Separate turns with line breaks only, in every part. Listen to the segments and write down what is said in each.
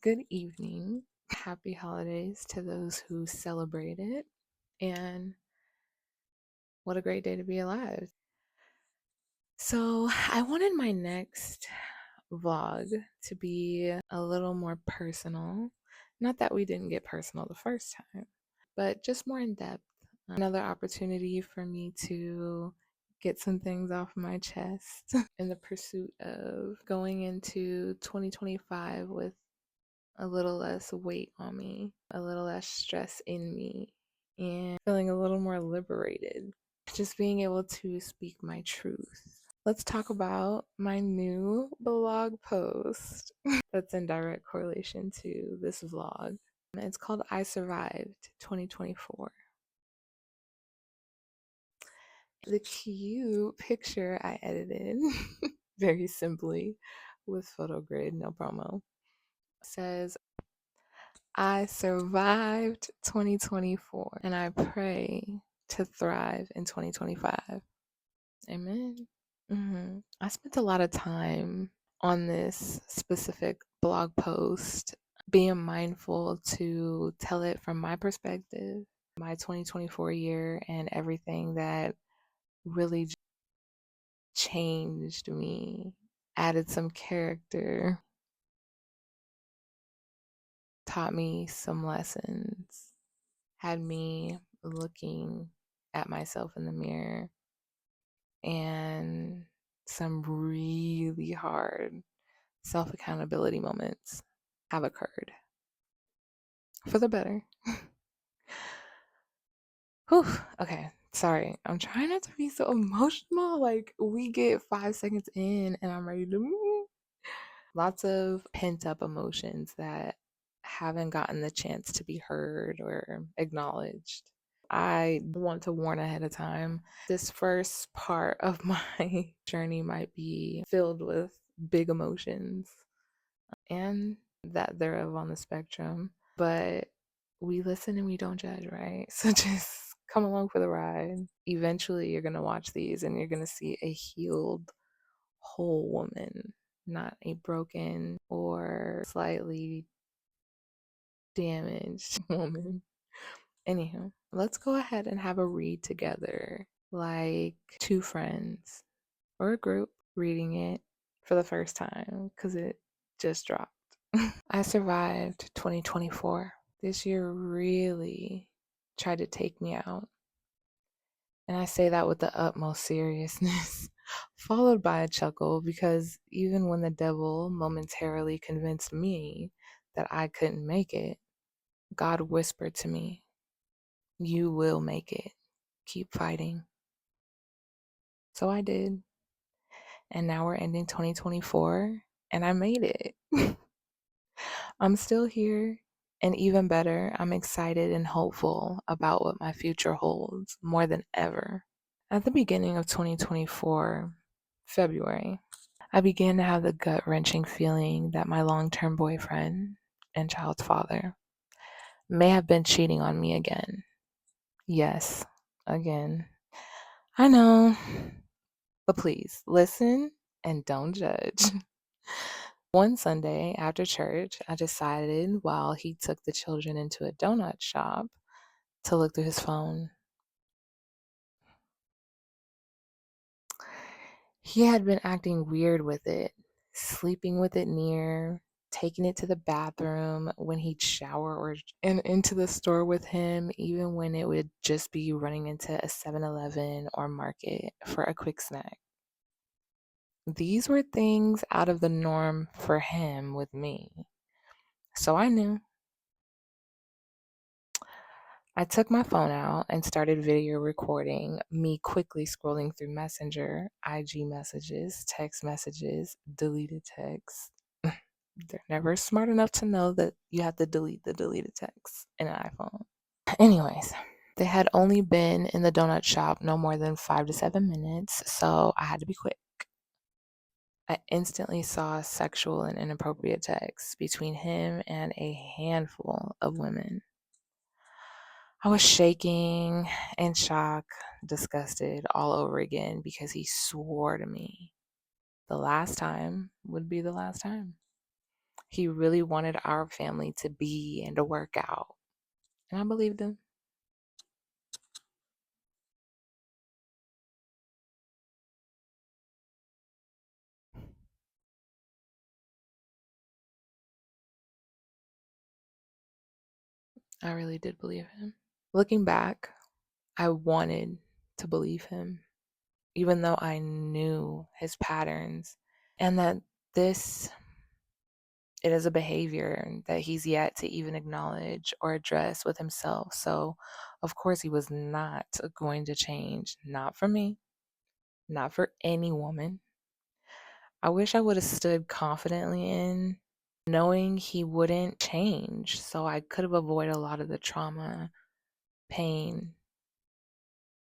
Good evening. Happy holidays to those who celebrate it. And what a great day to be alive. So, I wanted my next vlog to be a little more personal. Not that we didn't get personal the first time, but just more in depth. Another opportunity for me to get some things off my chest in the pursuit of going into 2025 with a little less weight on me, a little less stress in me, and feeling a little more liberated. Just being able to speak my truth. Let's talk about my new blog post that's in direct correlation to this vlog. It's called I Survived 2024. The cute picture I edited very simply with photo grid, no promo, says, I survived 2024 and I pray to thrive in 2025. Amen. I spent a lot of time on this specific blog post being mindful to tell it from my perspective, my 2024 year, and everything that really changed me, added some character, taught me some lessons, had me looking at myself in the mirror, and some really hard self accountability moments have occurred for the better. Whew, okay, sorry. I'm trying not to be so emotional. Like, we get 5 seconds in and I'm ready to move. Lots of pent up emotions that haven't gotten the chance to be heard or acknowledged. I want to warn ahead of time. This first part of my journey might be filled with big emotions and that thereof on the spectrum, but we listen and we don't judge, right? So just come along for the ride. Eventually, you're going to watch these and you're going to see a healed, whole woman, not a broken or slightly damaged woman. Anywho, let's go ahead and have a read together, like two friends or a group reading it for the first time because it just dropped. I survived 2024. This year really tried to take me out. And I say that with the utmost seriousness, followed by a chuckle because even when the devil momentarily convinced me that I couldn't make it, God whispered to me, "You will make it. Keep fighting." So I did. And now we're ending 2024 and I made it. I'm still here. And even better, I'm excited and hopeful about what my future holds more than ever. At the beginning of 2024, February, I began to have the gut-wrenching feeling that my long-term boyfriend and child's father may have been cheating on me again. Yes, again. I know, but please listen and don't judge. One Sunday after church, I decided while he took the children into a donut shop to look through his phone. He had been acting weird with it, sleeping with it near, taking it to the bathroom when he'd shower or and into the store with him, even when it would just be running into a 7-Eleven or market for a quick snack. These were things out of the norm for him with me. So I knew. I took my phone out and started video recording me quickly scrolling through Messenger, IG messages, text messages, deleted texts. They're never smart enough to know that you have to delete the deleted text in an iPhone. Anyways, they had only been in the donut shop no more than 5 to 7 minutes, so I had to be quick. I instantly saw sexual and inappropriate texts between him and a handful of women. I was shaking, in shock, disgusted all over again because he swore to me the last time would be the last time. He really wanted our family to be and to work out. And I believed him. I really did believe him. Looking back, I wanted to believe him, even though I knew his patterns and that this it is a behavior that he's yet to even acknowledge or address with himself. So, of course, he was not going to change. Not for me, not for any woman. I wish I would have stood confidently in knowing he wouldn't change. So I could have avoided a lot of the trauma, pain,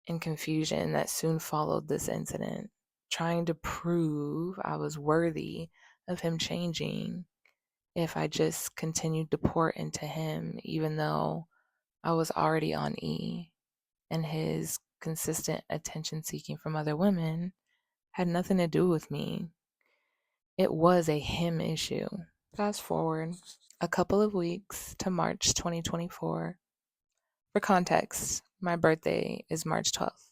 and confusion that soon followed this incident. Trying to prove I was worthy of him changing if I just continued to pour into him, even though I was already on E, and his consistent attention seeking from other women had nothing to do with me. It was a him issue. Fast forward a couple of weeks to March 2024. For context, my birthday is March 12th.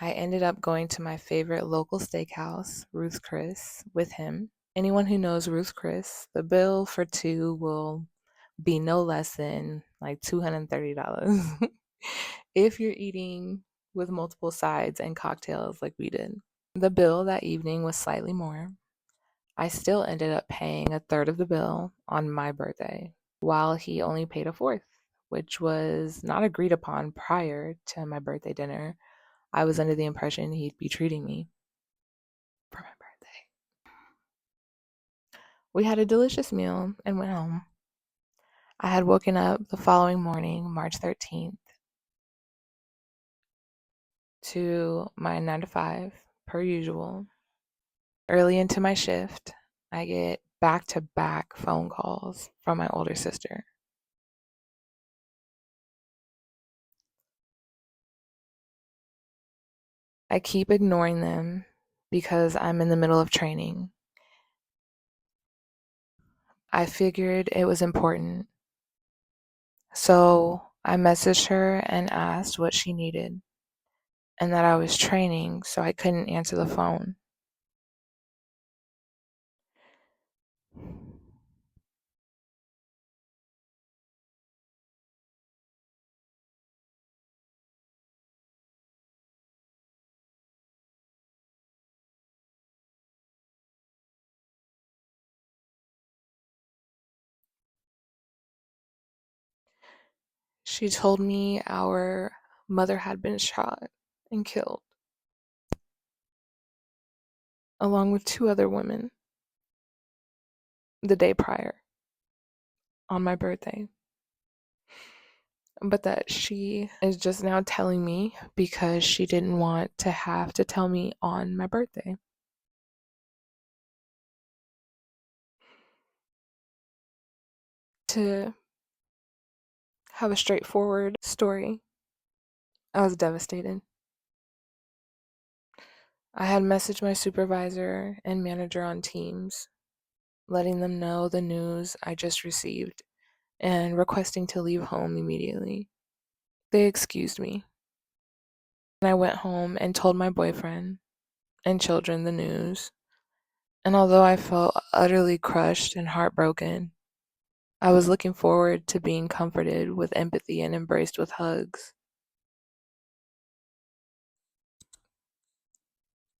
I ended up going to my favorite local steakhouse, Ruth's Chris, with him. Anyone who knows Ruth's Chris, the bill for two will be no less than like $230 if you're eating with multiple sides and cocktails like we did. The bill that evening was slightly more. I still ended up paying a third of the bill on my birthday, while he only paid a fourth, which was not agreed upon prior to my birthday dinner. I was under the impression he'd be treating me for my birthday. We had a delicious meal and went home. I had woken up the following morning, March 13th, to my 9 to 5, per usual. Early into my shift, I get back to back phone calls from my older sister. I keep ignoring them because I'm in the middle of training. I figured it was important. So I messaged her and asked what she needed and that I was training, so I couldn't answer the phone. She told me our mother had been shot and killed, along with two other women, the day prior on my birthday. But that she is just now telling me because she didn't want to have to tell me on my birthday. To have a straightforward story, I was devastated. I had messaged my supervisor and manager on Teams, letting them know the news I just received and requesting to leave home immediately. They excused me. And I went home and told my boyfriend and children the news. And although I felt utterly crushed and heartbroken, I was looking forward to being comforted with empathy and embraced with hugs.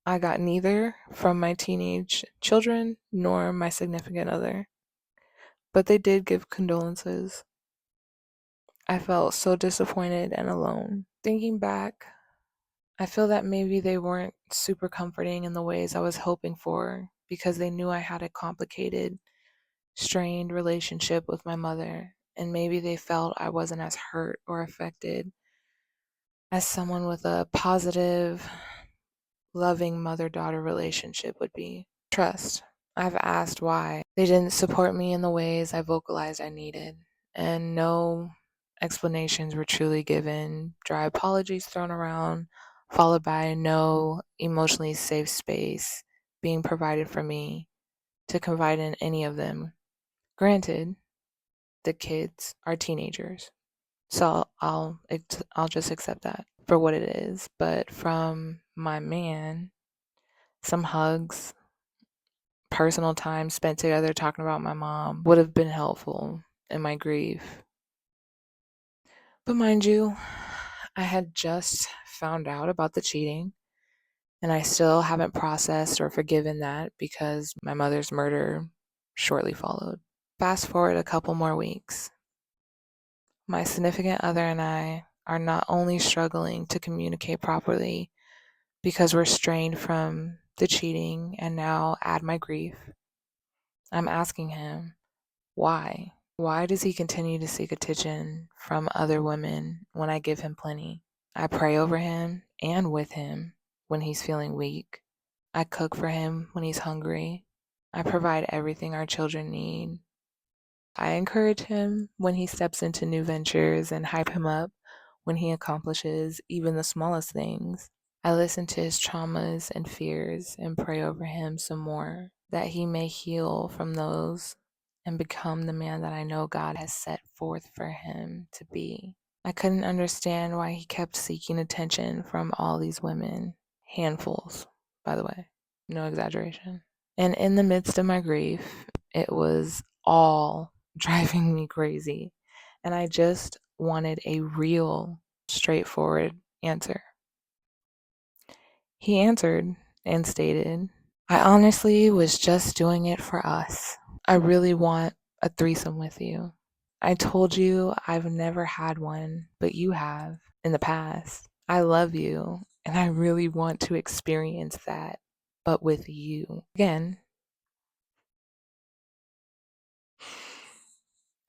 I got neither from my teenage children nor my significant other, but they did give condolences. I felt so disappointed and alone. Thinking back, I feel that maybe they weren't super comforting in the ways I was hoping for because they knew I had a complicated, strained relationship with my mother, and maybe they felt I wasn't as hurt or affected as someone with a positive, loving mother-daughter relationship would be. Trust. I've asked why they didn't support me in the ways I vocalized I needed, and no explanations were truly given. Dry apologies thrown around, followed by no emotionally safe space being provided for me to confide in any of them. Granted, the kids are teenagers, so I'll just accept that for what it is. But from my man, some hugs, personal time spent together talking about my mom would have been helpful in my grief. But mind you, I had just found out about the cheating, and I still haven't processed or forgiven that because my mother's murder shortly followed. Fast forward a couple more weeks. My significant other and I are not only struggling to communicate properly because we're strained from the cheating and now add my grief, I'm asking him, why? Why does he continue to seek attention from other women when I give him plenty? I pray over him and with him when he's feeling weak. I cook for him when he's hungry. I provide everything our children need. I encourage him when he steps into new ventures and hype him up when he accomplishes even the smallest things. I listen to his traumas and fears and pray over him some more, that he may heal from those and become the man that I know God has set forth for him to be. I couldn't understand why he kept seeking attention from all these women. Handfuls, by the way, no exaggeration. And in the midst of my grief, it was all driving me crazy. And I just wanted a real, straightforward answer. He answered and stated, I honestly was just doing it for us. I really want a threesome with you. I told you I've never had one, but you have in the past. I love you, and I really want to experience that, but with you. Again,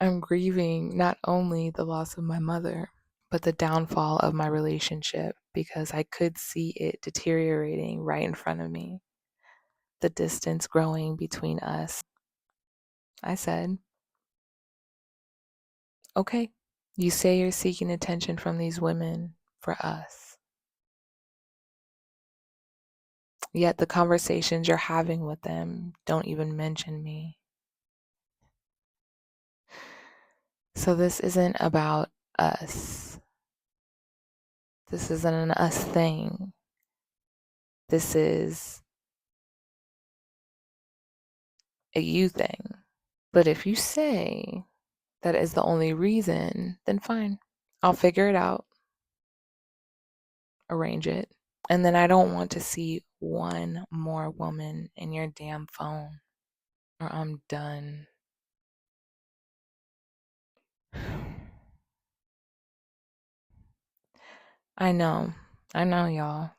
I'm grieving not only the loss of my mother, but the downfall of my relationship because I could see it deteriorating right in front of me. The distance growing between us. I said, okay, you say you're seeking attention from these women for us. Yet the conversations you're having with them don't even mention me. So this isn't about us. This isn't an us thing. This is a you thing. But if you say that is the only reason, then fine. I'll figure it out, arrange it. And then I don't want to see one more woman in your damn phone, or I'm done. I know, y'all.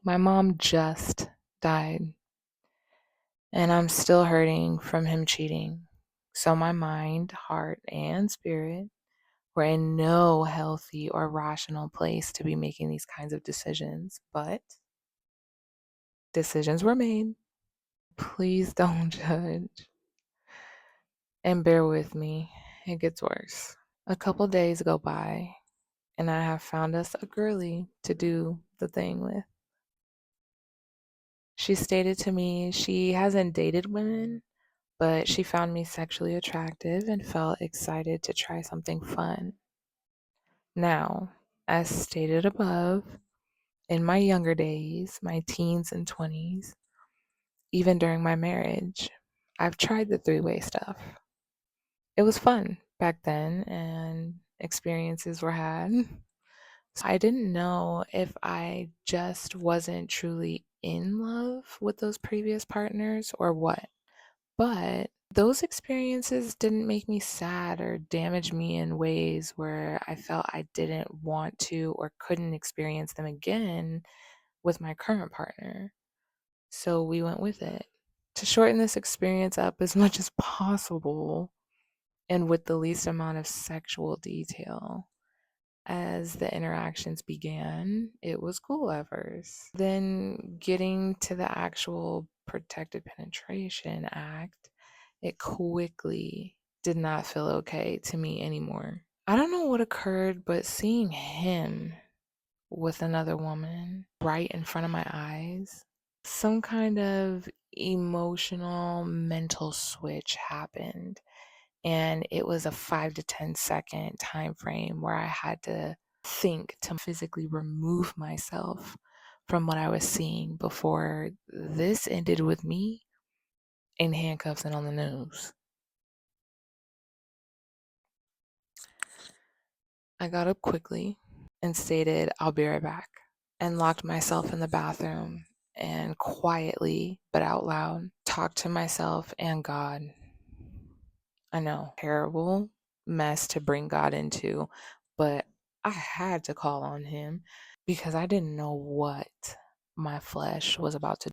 My mom just died, and I'm still hurting from him cheating. So my mind, heart, and spirit were in no healthy or rational place to be making these kinds of decisions, but decisions were made. Please don't judge. And bear with me, it gets worse. A couple days go by, and I have found us a girly to do the thing with. She stated to me she hasn't dated women, but she found me sexually attractive and felt excited to try something fun. Now, as stated above, in my younger days, my teens and 20s, even during my marriage, I've tried the three-way stuff. It was fun back then, and experiences were had. So I didn't know if I just wasn't truly in love with those previous partners or what. But those experiences didn't make me sad or damage me in ways where I felt I didn't want to or couldn't experience them again with my current partner. So we went with it. To shorten this experience up as much as possible and with the least amount of sexual detail, as the interactions began, it was cool at first. Then getting to the actual protected penetration act, it quickly did not feel okay to me anymore. I don't know what occurred, but seeing him with another woman right in front of my eyes, some kind of emotional mental switch happened. And it was a 5 to 10 second time frame where I had to think to physically remove myself from what I was seeing before this ended with me in handcuffs and on the news. I got up quickly and stated, "I'll be right back," and locked myself in the bathroom and quietly, but out loud, talked to myself and God. I know, terrible mess to bring God into, but I had to call on him because I didn't know what my flesh was about to